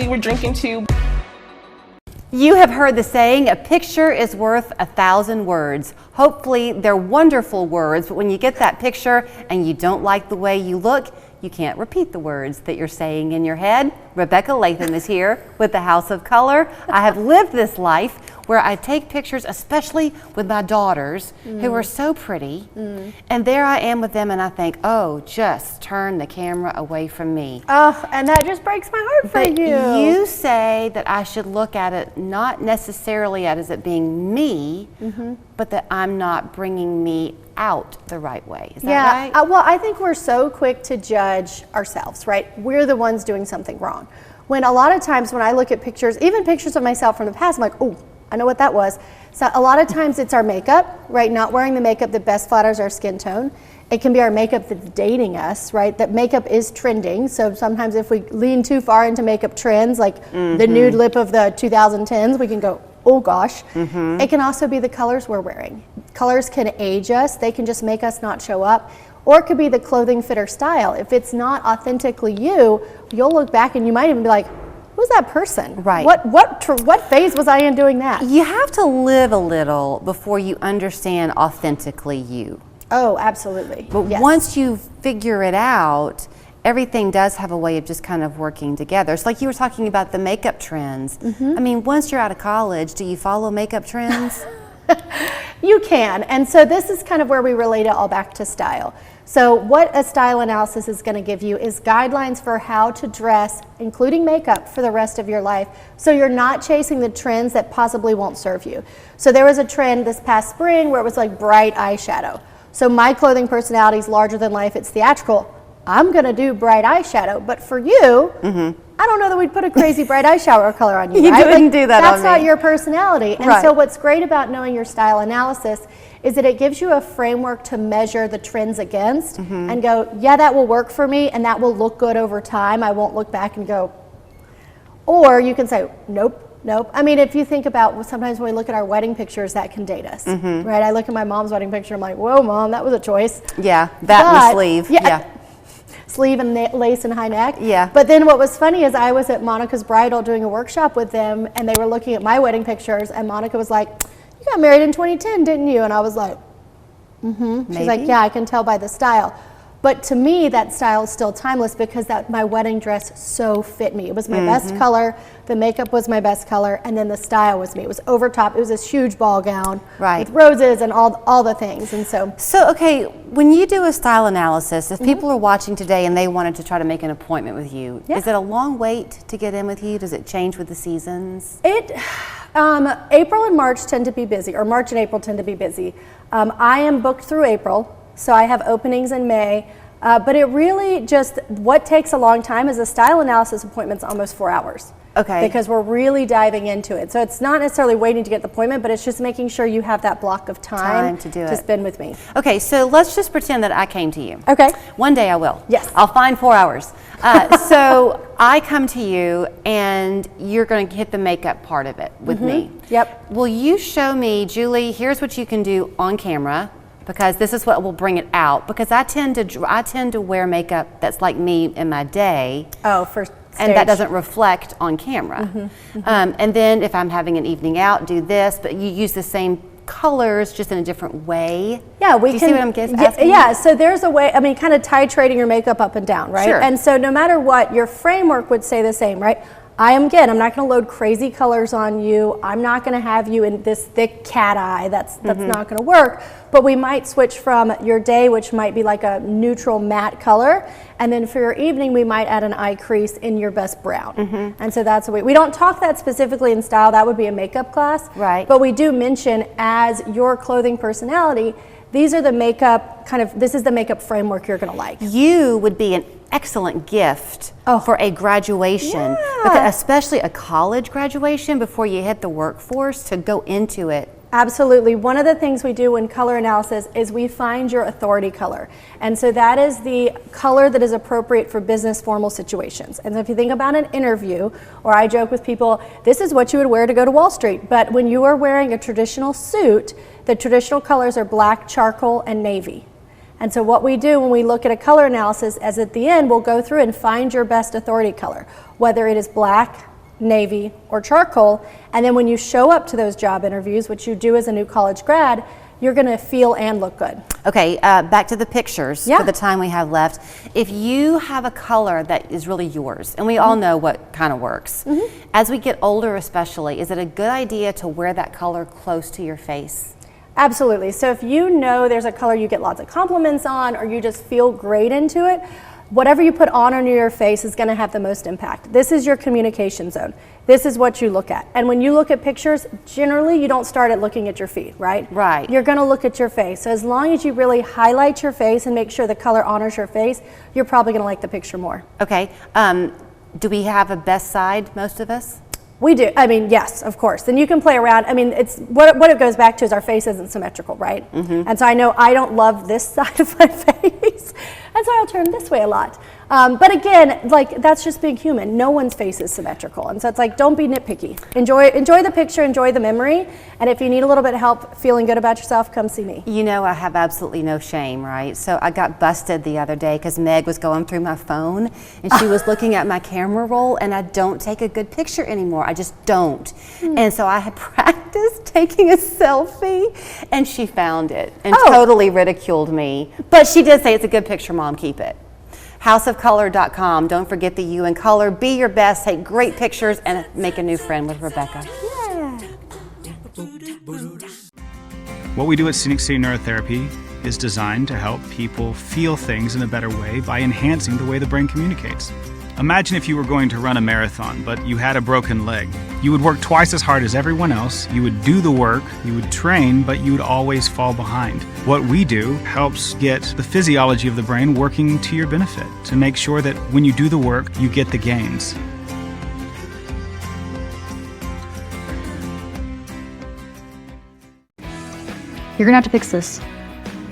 We were drinking too. You have heard the saying, a picture is worth 1,000 words. Hopefully they're wonderful words, but when you get that picture and you don't like the way you look, you can't repeat the words that you're saying in your head. Rebecca Latham is here with the House of Color. I have lived this life where I take pictures, especially with my daughters, who are so pretty, and there I am with them and I think, oh, just turn the camera away from me. Oh, and that just breaks my heart for But you. you say that I should look at it not necessarily as it being me, but that I'm not bringing me out the right way. Is that right? Well, I think we're so quick to judge ourselves, right? We're the ones doing something wrong. When a lot of times when I look at pictures, even pictures of myself from the past, I'm like, oh, I know what that was. So a lot of times it's our makeup, right? Not wearing the makeup that best flatters our skin tone. It can be our makeup that's dating us, right? That makeup is trending. So sometimes if we lean too far into makeup trends, like the nude lip of the 2010s, we can go, oh gosh. It can also be the colors we're wearing. Colors can age us. They can just make us not show up. Or it could be the clothing fit or style. If it's not authentically you, you'll look back and you might even be like, who's that person? Right. What phase was I in doing that? You have to live a little before you understand authentically you. Oh, absolutely. But yes. once you figure it out, everything does have a way of just kind of working together. It's like you were talking about the makeup trends. I mean, once you're out of college, do you follow makeup trends? You can. And so this is kind of where we relate it all back to style. So what a style analysis is going to give you is guidelines for how to dress, including makeup, for the rest of your life. So you're not chasing the trends that possibly won't serve you. So there was a trend this past spring where it was like bright eyeshadow. So my clothing personality is larger than life. It's theatrical. I'm going to do bright eyeshadow. But for you, I don't know that we'd put a crazy bright eyeshadow color on you, You right? wouldn't do that on That's not me. your personality. And Right. so what's great about knowing your style analysis is that it gives you a framework to measure the trends against and go, yeah, that will work for me and that will look good over time. I won't look back and go, or you can say, nope. Nope. I mean, if you think about sometimes when we look at our wedding pictures, that can date us, right? I look at my mom's wedding picture, I'm like, whoa, Mom, that was a choice. Yeah, that and the sleeve. Yeah. Sleeve and lace and high neck. Yeah. But then what was funny is I was at Monica's Bridal doing a workshop with them and they were looking at my wedding pictures and Monica was like, you got married in 2010, didn't you? And I was like, She's like, yeah, I can tell by the style. But to me, that style is still timeless because my wedding dress so fit me. It was my best color, the makeup was my best color, and then the style was me. It was over top, it was this huge ball gown with roses and all the things. And so, okay, when you do a style analysis, if people are watching today and they wanted to try to make an appointment with you, is it a long wait to get in with you? Does it change with the seasons? April and March tend to be busy, or March and April tend to be busy. I am booked through April. So I have openings in May, but it really just, what takes a long time is a style analysis appointment's almost 4 hours. Okay. Because we're really diving into it. So it's not necessarily waiting to get the appointment, but it's just making sure you have that block of time to spend with me. Okay, so let's just pretend that I came to you. Okay. One day I will. Yes. I'll find 4 hours. So I come to you and you're going to hit the makeup part of it with me. Yep. Will you show me, Julie, here's what you can do on camera, because this is what will bring it out, because I tend to wear makeup that's like me in my day. Oh, for stage. And that doesn't reflect on camera. And then if I'm having an evening out, do this, but you use the same colors just in a different way. Yeah, we do you can see what I'm asking? Yeah, so there's a way, I mean, kind of titrating your makeup up and down, right? Sure. And so no matter what, your framework would say the same, right? I'm not going to load crazy colors on you. I'm not going to have you in this thick cat eye. That's not going to work. But we might switch from your day, which might be like a neutral matte color, and then for your evening, we might add an eye crease in your best brown. And so that's the way. We don't talk that specifically in style. That would be a makeup class. Right. But we do mention as your clothing personality, these are the makeup this is the makeup framework you're going to like. You would be an excellent gift for a graduation, because especially a college graduation before you hit the workforce, to go into it. Absolutely. One of the things we do in color analysis is we find your authority color. And so that is the color that is appropriate for business formal situations. And so if you think about an interview, or I joke with people, this is what you would wear to go to Wall Street. But when you are wearing a traditional suit, the traditional colors are black, charcoal, and navy. And so what we do when we look at a color analysis is at the end, we'll go through and find your best authority color, whether it is black, navy, or charcoal. And then when you show up to those job interviews, which you do as a new college grad, you're gonna feel and look good. Okay, back to the pictures Yeah. for the time we have left. If you have a color that is really yours, and we all know what kind of works, as we get older especially, is it a good idea to wear that color close to your face? Absolutely. So if you know there's a color you get lots of compliments on, or you just feel great into it, whatever you put on your face is going to have the most impact. This is your communication zone. This is what you look at. And when you look at pictures, generally you don't start at looking at your feet, right? Right. You're going to look at your face. So as long as you really highlight your face and make sure the color honors your face, you're probably going to like the picture more. Okay, do we have a best side, most of us? We do. I mean, yes, of course. And you can play around. I mean, it's what it goes back to is our face isn't symmetrical, right? And so I know I don't love this side of my face, and so I'll turn this way a lot. But again, like that's just being human. No one's face is symmetrical, and so it's like don't be nitpicky. Enjoy the picture, enjoy the memory, and if you need a little bit of help feeling good about yourself, come see me. You know I have absolutely no shame, right? So I got busted the other day because Meg was going through my phone and she was looking at my camera roll, and I don't take a good picture anymore. I just don't. And so I had practiced taking a selfie, and she found it and totally ridiculed me. But she did say, it's a good picture, Mom, keep it. houseofcolor.com. Don't forget the U in color. Be your best, take great pictures, and make a new friend with Rebecca. What we do at Scenic City Neurotherapy is designed to help people feel things in a better way by enhancing the way the brain communicates. Imagine if you were going to run a marathon, but you had a broken leg. You would work twice as hard as everyone else, you would do the work, you would train, but you would always fall behind. What we do helps get the physiology of the brain working to your benefit, to make sure that when you do the work, you get the gains. You're gonna have to fix this.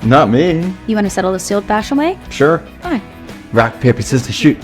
Not me. You want to settle this the old-fashioned way? Sure. Fine. Rock, paper, scissors, shoot.